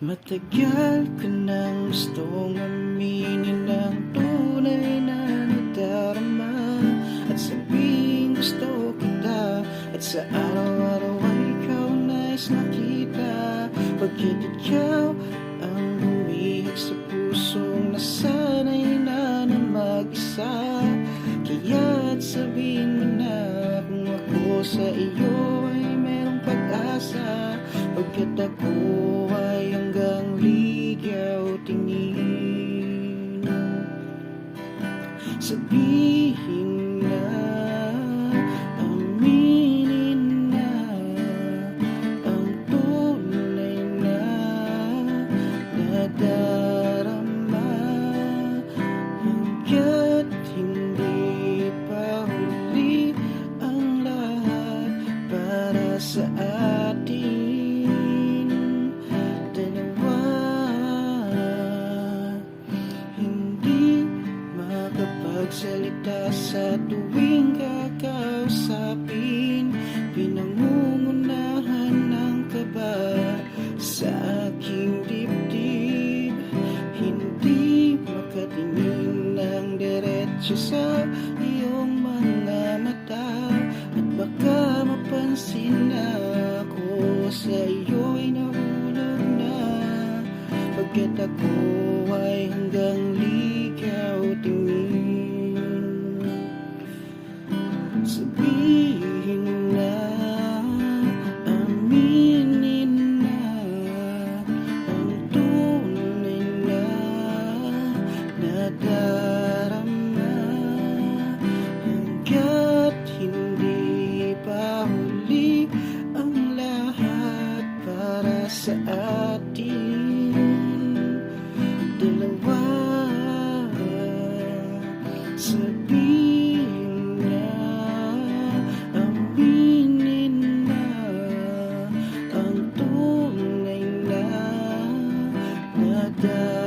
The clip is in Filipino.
Matagal ko nang gustong aminin ang tunay na nadarama at sabihing gusto kita, at sa araw-araw ay ikaw nais nakita. Pagkat ikaw ang humihik sa pusong nasanay na mag-isa, kaya't sabihin mo na kung ako sa iyo ay merong pag-asa. Pagkat ako ay hanggang ligaw tingin, sabihin na, aminin na ang tunay na nadarama. Hanggat hindi pa huli ang lahat para sa atin dalawa, hindi makapagsalita sa tuwing kakausapin, pinangungunahan ng kaba sa aking dibdib. Hindi makatingin ng diretso sa iyong mga mata, at baka mapansin na ako sa iyo'y nahulog na. Pagkat ako ay hanggang ligaw tingin, sabihin na, aminin na ang tunay na nadarama. Hanggat hindi pa huli ang lahat para sa atin dalawa, sabihin na, aminin na ang tunay na nadarama.